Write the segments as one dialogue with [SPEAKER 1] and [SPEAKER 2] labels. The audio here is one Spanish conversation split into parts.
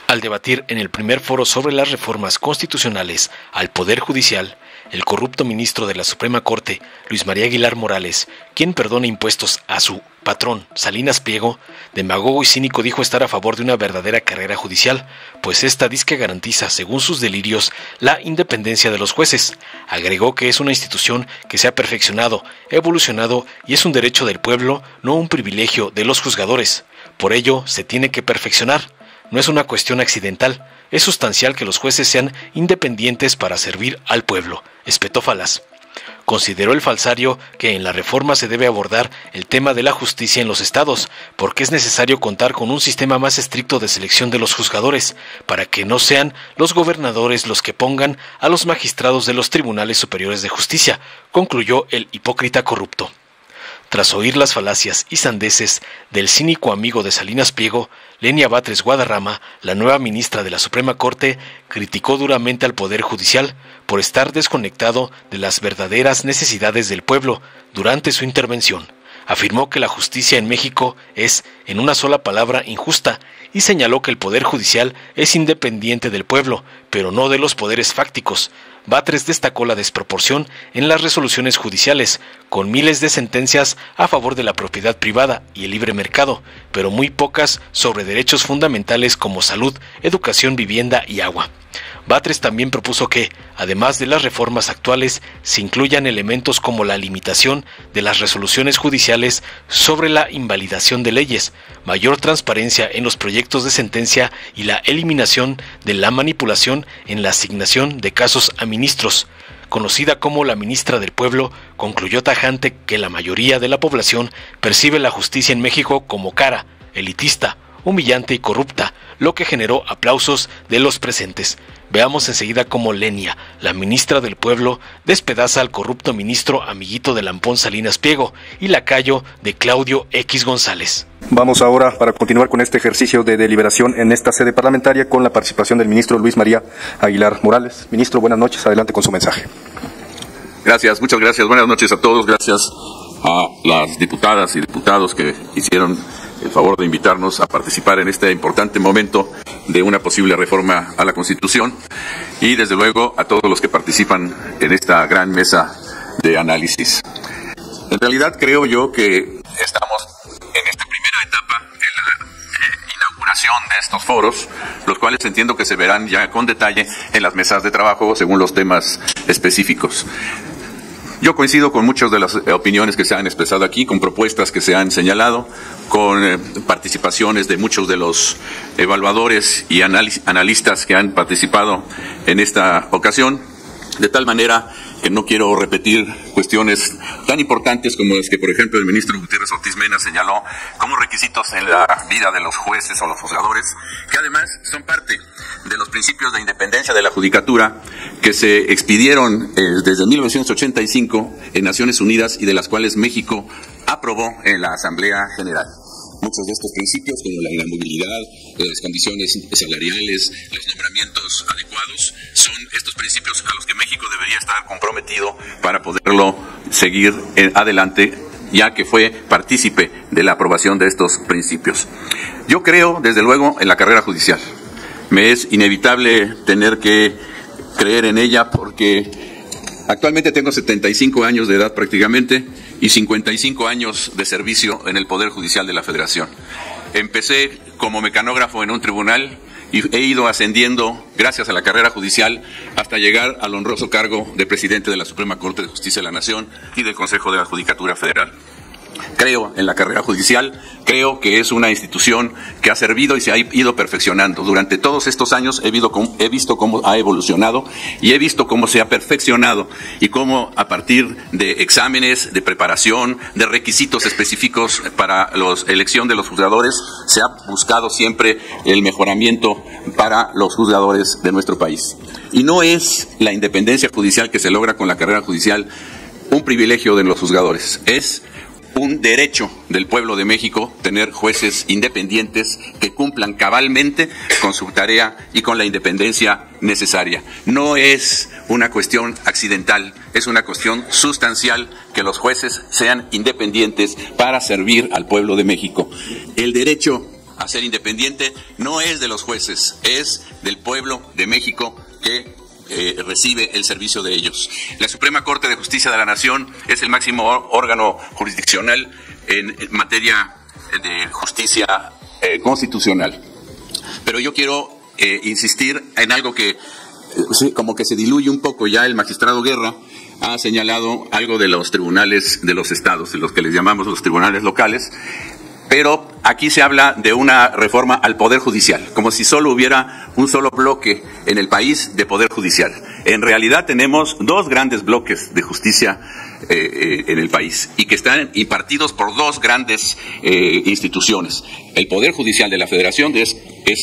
[SPEAKER 1] Al debatir en el primer foro sobre las reformas constitucionales al Poder Judicial, el corrupto ministro de la Suprema Corte, Luis María Aguilar Morales, quien perdona impuestos a su patrón, Salinas Pliego, demagogo y cínico, dijo estar a favor de una verdadera carrera judicial, pues esta disque garantiza, según sus delirios, la independencia de los jueces. Agregó que es una institución que se ha perfeccionado, evolucionado y es un derecho del pueblo, no un privilegio de los juzgadores. Por ello, se tiene que perfeccionar. No es una cuestión accidental, es sustancial que los jueces sean independientes para servir al pueblo, espetó Falaz. Consideró el falsario que en la reforma se debe abordar el tema de la justicia en los estados, porque es necesario contar con un sistema más estricto de selección de los juzgadores, para que no sean los gobernadores los que pongan a los magistrados de los tribunales superiores de justicia, concluyó el hipócrita corrupto. Tras oír las falacias y sandeces del cínico amigo de Salinas Pliego, Lenia Batres Guadarrama, la nueva ministra de la Suprema Corte, criticó duramente al Poder Judicial por estar desconectado de las verdaderas necesidades del pueblo durante su intervención. Afirmó que la justicia en México es, en una sola palabra, injusta, y señaló que el Poder Judicial es independiente del pueblo, pero no de los poderes fácticos. Batres destacó la desproporción en las resoluciones judiciales, con miles de sentencias a favor de la propiedad privada y el libre mercado, pero muy pocas sobre derechos fundamentales como salud, educación, vivienda y agua. Batres también propuso que, además de las reformas actuales, se incluyan elementos como la limitación de las resoluciones judiciales sobre la invalidación de leyes, mayor transparencia en los proyectos de sentencia y la eliminación de la manipulación en la asignación de casos a ministros. Conocida como la ministra del Pueblo, concluyó tajante que la mayoría de la población percibe la justicia en México como cara, elitista, humillante y corrupta, lo que generó aplausos de los presentes. Veamos enseguida cómo Lenia, la ministra del Pueblo, despedaza al corrupto ministro amiguito de Lampón Salinas Pliego y lacayo de Claudio X González.
[SPEAKER 2] Vamos ahora para continuar con este ejercicio de deliberación en esta sede parlamentaria con la participación del ministro Luis María Aguilar Morales. Ministro, buenas noches, adelante con su mensaje.
[SPEAKER 3] Gracias, muchas gracias, buenas noches a todos, gracias a las diputadas y diputados que hicieron el favor de invitarnos a participar en este importante momento de una posible reforma a la Constitución y desde luego a todos los que participan en esta gran mesa de análisis. En realidad creo yo que estamos en esta primera etapa en la inauguración de estos foros, los cuales entiendo que se verán ya con detalle en las mesas de trabajo según los temas específicos. Yo coincido con muchas de las opiniones que se han expresado aquí, con propuestas que se han señalado, con participaciones de muchos de los evaluadores y analistas que han participado en esta ocasión, de tal manera que no quiero repetir cuestiones tan importantes como las que, por ejemplo, el ministro Gutiérrez Ortiz Mena señaló como requisitos en la vida de los jueces o los juzgadores, que además son parte de los principios de independencia de la judicatura que se expidieron desde 1985 en Naciones Unidas y de las cuales México aprobó en la Asamblea General. Muchos de estos principios, como la movilidad, las condiciones salariales, los nombramientos adecuados, son estos principios a los que México debería estar comprometido para poderlo seguir adelante, ya que fue partícipe de la aprobación de estos principios. Yo creo, desde luego, en la carrera judicial. Me es inevitable tener que creer en ella porque actualmente tengo 75 años de edad prácticamente y 55 años de servicio en el Poder Judicial de la Federación. Empecé como mecanógrafo en un tribunal y he ido ascendiendo gracias a la carrera judicial hasta llegar al honroso cargo de presidente de la Suprema Corte de Justicia de la Nación y del Consejo de la Judicatura Federal. Creo en la carrera judicial, creo que es una institución que ha servido y se ha ido perfeccionando. Durante todos estos años he visto cómo ha evolucionado y he visto cómo se ha perfeccionado y cómo a partir de exámenes, de preparación, de requisitos específicos para la elección de los juzgadores, se ha buscado siempre el mejoramiento para los juzgadores de nuestro país. Y no es la independencia judicial que se logra con la carrera judicial un privilegio de los juzgadores, es un derecho del pueblo de México tener jueces independientes que cumplan cabalmente con su tarea y con la independencia necesaria. No es una cuestión accidental, es una cuestión sustancial que los jueces sean independientes para servir al pueblo de México. El derecho a ser independiente no es de los jueces, es del pueblo de México que recibe el servicio de ellos. La Suprema Corte de Justicia de la Nación es el máximo órgano jurisdiccional en materia de justicia constitucional. Pero yo quiero insistir en algo que como que se diluye un poco. Ya el magistrado Guerra ha señalado algo de los tribunales de los estados, de los que les llamamos los tribunales locales, pero aquí se habla de una reforma al Poder Judicial, como si solo hubiera un solo bloque en el país de Poder Judicial. En realidad tenemos dos grandes bloques de justicia en el país y que están impartidos por dos grandes instituciones. El Poder Judicial de la Federación es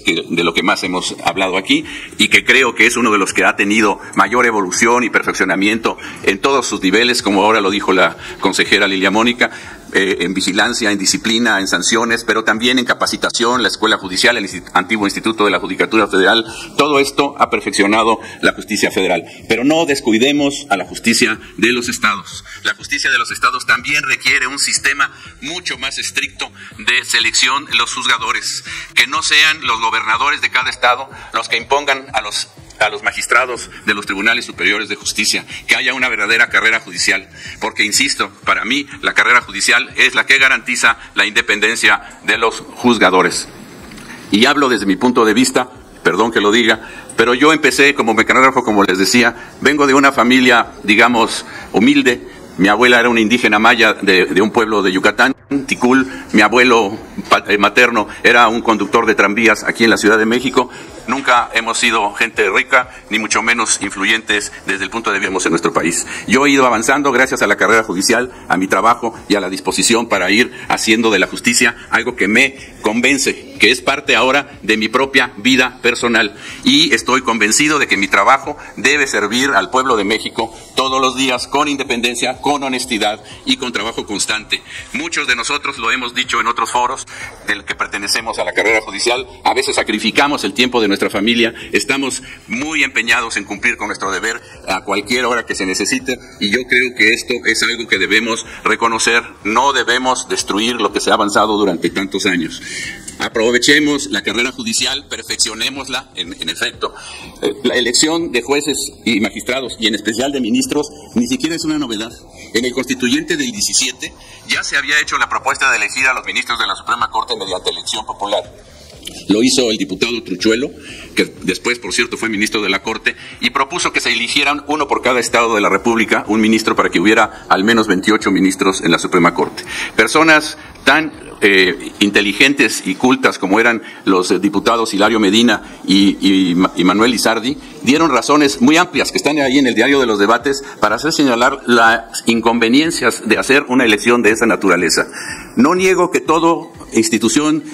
[SPEAKER 3] de lo que más hemos hablado aquí y que creo que es uno de los que ha tenido mayor evolución y perfeccionamiento en todos sus niveles, como ahora lo dijo la consejera Lilia Mónica, en vigilancia, en disciplina, en sanciones, pero también en capacitación, la Escuela Judicial, el antiguo Instituto de la Judicatura Federal. Todo esto ha perfeccionado la justicia federal. Pero no descuidemos a la justicia de los estados. La justicia de los estados también requiere un sistema mucho más estricto de selección de los juzgadores, que no sean los gobernadores de cada estado los que impongan a los magistrados de los tribunales superiores de justicia, que haya una verdadera carrera judicial, porque insisto, para mí la carrera judicial es la que garantiza la independencia de los juzgadores. Y hablo desde mi punto de vista, perdón que lo diga, pero yo empecé como mecanógrafo, como les decía, vengo de una familia, digamos, humilde. Mi abuela era una indígena maya de un pueblo de Yucatán, Ticul. Mi abuelo materno era un conductor de tranvías aquí en la Ciudad de México. Nunca hemos sido gente rica, ni mucho menos influyentes desde el punto de vista en nuestro país. Yo he ido avanzando gracias a la carrera judicial, a mi trabajo y a la disposición para ir haciendo de la justicia algo que me convence, que es parte ahora de mi propia vida personal. Y estoy convencido de que mi trabajo debe servir al pueblo de México todos los días, con independencia, con honestidad y con trabajo constante. Muchos de nosotros lo hemos dicho en otros foros del que pertenecemos a la carrera judicial, a veces sacrificamos el tiempo de nuestra familia, estamos muy empeñados en cumplir con nuestro deber a cualquier hora que se necesite, y yo creo que esto es algo que debemos reconocer. No debemos destruir lo que se ha avanzado durante tantos años. Aprovechemos la carrera judicial, perfeccionémosla, en efecto. La elección de jueces y magistrados, y en especial de ministros, ni siquiera es una novedad. En el Constituyente del 17 ya se había hecho la propuesta de elegir a los ministros de la Suprema Corte mediante elección popular. Lo hizo el diputado Truchuelo, que después, por cierto, fue ministro de la Corte, y propuso que se eligieran uno por cada estado de la República, un ministro, para que hubiera al menos 28 ministros en la Suprema Corte. Personas tan inteligentes y cultas como eran los diputados Hilario Medina y Manuel Lizardi, dieron razones muy amplias que están ahí en el diario de los debates para hacer señalar las inconveniencias de hacer una elección de esa naturaleza. No niego que toda institución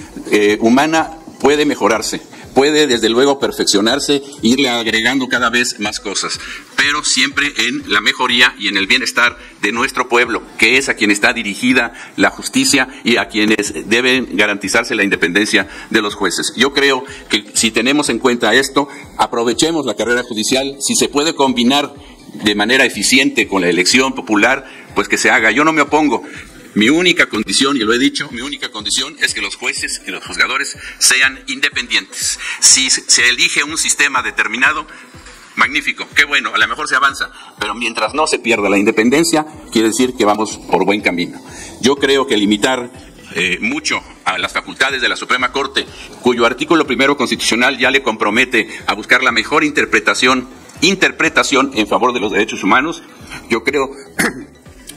[SPEAKER 3] humana puede mejorarse, puede desde luego perfeccionarse, irle agregando cada vez más cosas, pero siempre en la mejoría y en el bienestar de nuestro pueblo, que es a quien está dirigida la justicia y a quienes deben garantizarse la independencia de los jueces. Yo creo que si tenemos en cuenta esto, aprovechemos la carrera judicial. Si se puede combinar de manera eficiente con la elección popular, pues que se haga. Yo no me opongo. Mi única condición, y lo he dicho, mi única condición es que los jueces y los juzgadores sean independientes. Si se elige un sistema determinado, magnífico, qué bueno, a lo mejor se avanza, pero mientras no se pierda la independencia, quiere decir que vamos por buen camino. Yo creo que limitar mucho a las facultades de la Suprema Corte, cuyo artículo primero constitucional ya le compromete a buscar la mejor interpretación en favor de los derechos humanos, yo creo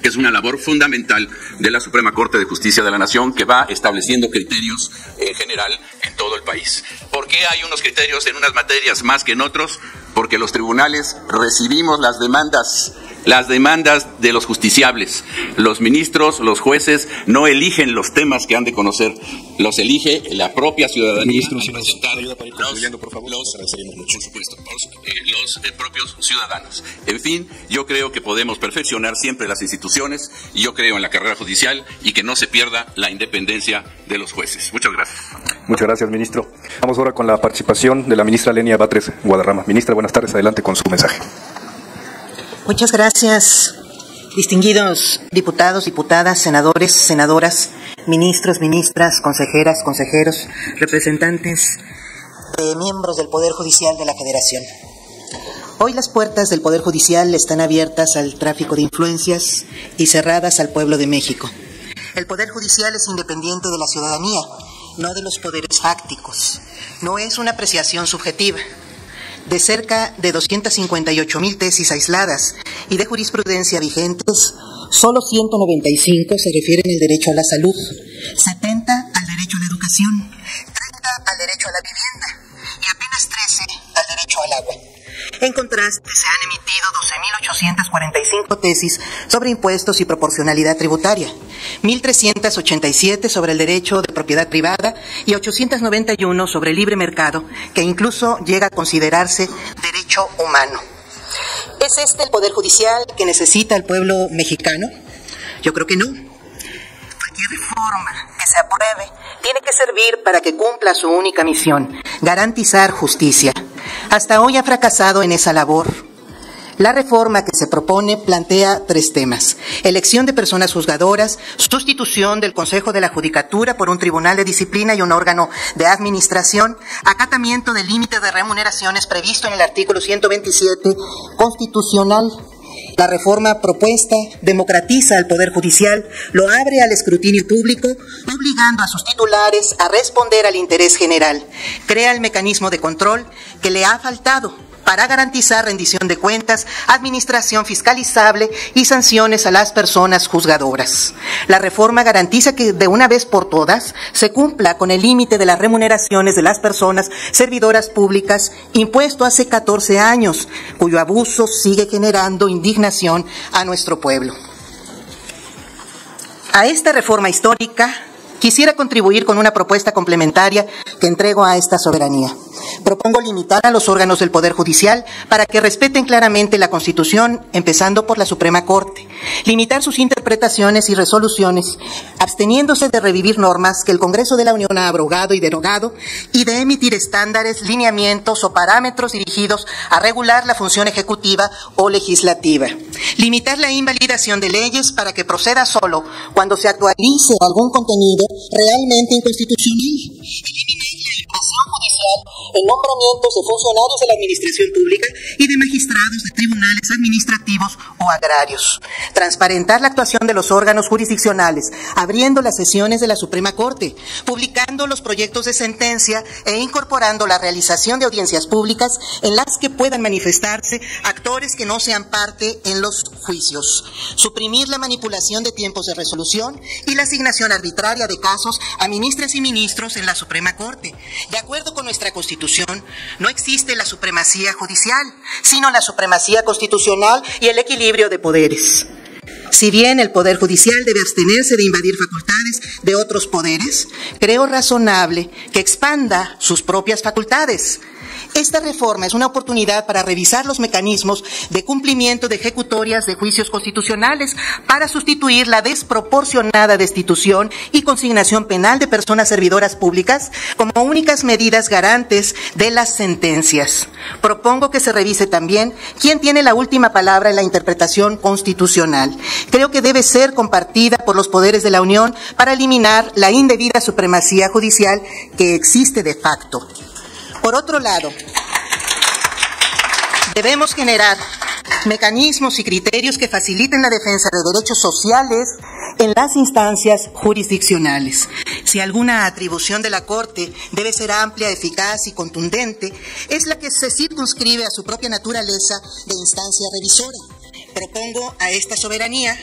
[SPEAKER 3] que es una labor fundamental de la Suprema Corte de Justicia de la Nación, que va estableciendo criterios en general en todo el país. ¿Por qué hay unos criterios en unas materias más que en otros? Porque los tribunales recibimos las demandas de los justiciables. Los ministros, los jueces, no eligen los temas que han de conocer, los elige la propia ciudadanía.
[SPEAKER 2] Ministro, si
[SPEAKER 3] nos ayuda para ir concluyendo, por favor. Por supuesto, los propios ciudadanos. En fin, yo creo que podemos perfeccionar siempre las instituciones, y yo creo en la carrera judicial y que no se pierda la independencia de los jueces. Muchas gracias.
[SPEAKER 2] Muchas gracias, ministro. Vamos ahora con la participación de la ministra Lenia Batres Guadarrama. Ministra, buenas tardes. Adelante con su mensaje.
[SPEAKER 4] Muchas gracias, distinguidos diputados, diputadas, senadores, senadoras ministros, ministras, consejeras, consejeros, representantes, miembros del Poder Judicial de la Federación. Hoy las puertas del Poder Judicial están abiertas al tráfico de influencias y cerradas al pueblo de México. El Poder Judicial es independiente de la ciudadanía, no de los poderes fácticos. No es una apreciación subjetiva. De cerca de 258,000 tesis aisladas y de jurisprudencia vigentes, solo 195 se refieren al derecho a la salud, 70 al derecho a la educación, 30 al derecho a la vivienda y apenas 13 al derecho al agua. En contraste, se han emitido 12.845 tesis sobre impuestos y proporcionalidad tributaria, 1.387 sobre el derecho de propiedad privada y 891 sobre el libre mercado, que incluso llega a considerarse derecho humano. ¿Es este el Poder Judicial que necesita el pueblo mexicano? Yo creo que no. Cualquier reforma que se apruebe tiene que servir para que cumpla su única misión, garantizar justicia. Hasta hoy ha fracasado en esa labor. La reforma que se propone plantea 3 temas: elección de personas juzgadoras, sustitución del Consejo de la Judicatura por un tribunal de disciplina y un órgano de administración, acatamiento del límite de remuneraciones previsto en el artículo 127 constitucional. La reforma propuesta democratiza al Poder Judicial, lo abre al escrutinio público, obligando a sus titulares a responder al interés general. Crea el mecanismo de control que le ha faltado para garantizar rendición de cuentas, administración fiscalizable y sanciones a las personas juzgadoras. La reforma garantiza que de una vez por todas se cumpla con el límite de las remuneraciones de las personas servidoras públicas impuesto hace 14 años, cuyo abuso sigue generando indignación a nuestro pueblo. A esta reforma histórica quisiera contribuir con una propuesta complementaria que entrego a esta soberanía. Propongo limitar a los órganos del Poder Judicial para que respeten claramente la Constitución, empezando por la Suprema Corte. Limitar sus interpretaciones y resoluciones, absteniéndose de revivir normas que el Congreso de la Unión ha abrogado y derogado, y de emitir estándares, lineamientos o parámetros dirigidos a regular la función ejecutiva o legislativa. Limitar la invalidación de leyes para que proceda solo cuando se actualice algún contenido realmente inconstitucional. En nombramientos de funcionarios de la administración pública y de magistrados de tribunales administrativos o agrarios. Transparentar la actuación de los órganos jurisdiccionales, abriendo las sesiones de la Suprema Corte, publicando los proyectos de sentencia e incorporando la realización de audiencias públicas en las que puedan manifestarse actores que no sean parte en los juicios. Suprimir la manipulación de tiempos de resolución y la asignación arbitraria de casos a ministras y ministros en la Suprema Corte. De acuerdo con nuestra Constitución, no existe la supremacía judicial, sino la supremacía constitucional y el equilibrio de poderes. Si bien el Poder Judicial debe abstenerse de invadir facultades de otros poderes, creo razonable que expanda sus propias facultades. Esta reforma es una oportunidad para revisar los mecanismos de cumplimiento de ejecutorias de juicios constitucionales para sustituir la desproporcionada destitución y consignación penal de personas servidoras públicas como únicas medidas garantes de las sentencias. Propongo que se revise también quién tiene la última palabra en la interpretación constitucional. Creo que debe ser compartida por los poderes de la Unión para eliminar la indebida supremacía judicial que existe de facto. Por otro lado, debemos generar mecanismos y criterios que faciliten la defensa de derechos sociales en las instancias jurisdiccionales. Si alguna atribución de la Corte debe ser amplia, eficaz y contundente, es la que se circunscribe a su propia naturaleza de instancia revisora. Propongo a esta soberanía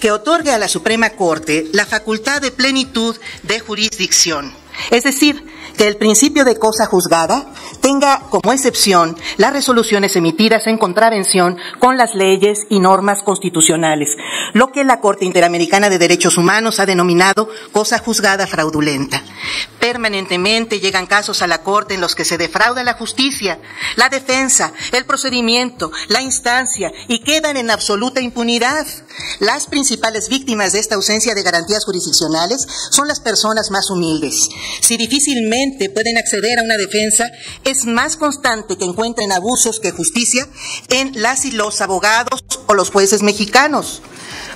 [SPEAKER 4] que otorgue a la Suprema Corte la facultad de plenitud de jurisdicción, es decir, que el principio de cosa juzgada tenga como excepción las resoluciones emitidas en contravención con las leyes y normas constitucionales, lo que la Corte Interamericana de Derechos Humanos ha denominado cosa juzgada fraudulenta. Pero Permanentemente llegan casos a la Corte en los que se defrauda la justicia, la defensa, el procedimiento, la instancia y quedan en absoluta impunidad. Las principales víctimas de esta ausencia de garantías jurisdiccionales son las personas más humildes. Si difícilmente pueden acceder a una defensa, es más constante que encuentren abusos que justicia en las y los abogados o los jueces mexicanos.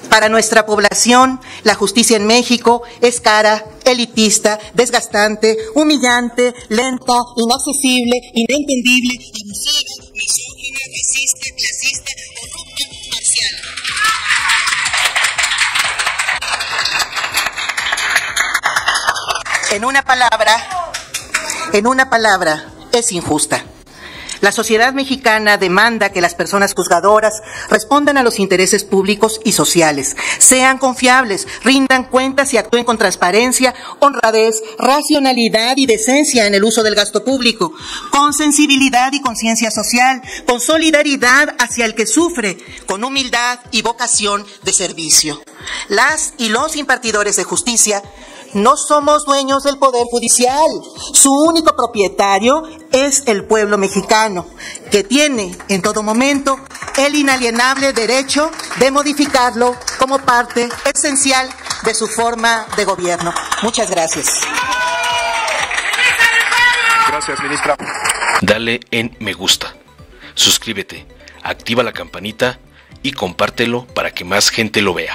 [SPEAKER 4] Para nuestra población, la justicia en México es cara, elitista, desgastante, humillante, lenta, inaccesible, inentendible, abusiva, misógina, racista, clasista, corrupta, parcial. En una palabra, es injusta. La sociedad mexicana demanda que las personas juzgadoras respondan a los intereses públicos y sociales, sean confiables, rindan cuentas y actúen con transparencia, honradez, racionalidad y decencia en el uso del gasto público, con sensibilidad y conciencia social, con solidaridad hacia el que sufre, con humildad y vocación de servicio. Las y los impartidores de justicia no somos dueños del Poder Judicial. Su único propietario es el pueblo mexicano, que tiene en todo momento el inalienable derecho de modificarlo como parte esencial de su forma de gobierno. Muchas gracias.
[SPEAKER 2] Gracias, ministra.
[SPEAKER 1] Dale en me gusta, suscríbete, activa la campanita y compártelo para que más gente lo vea.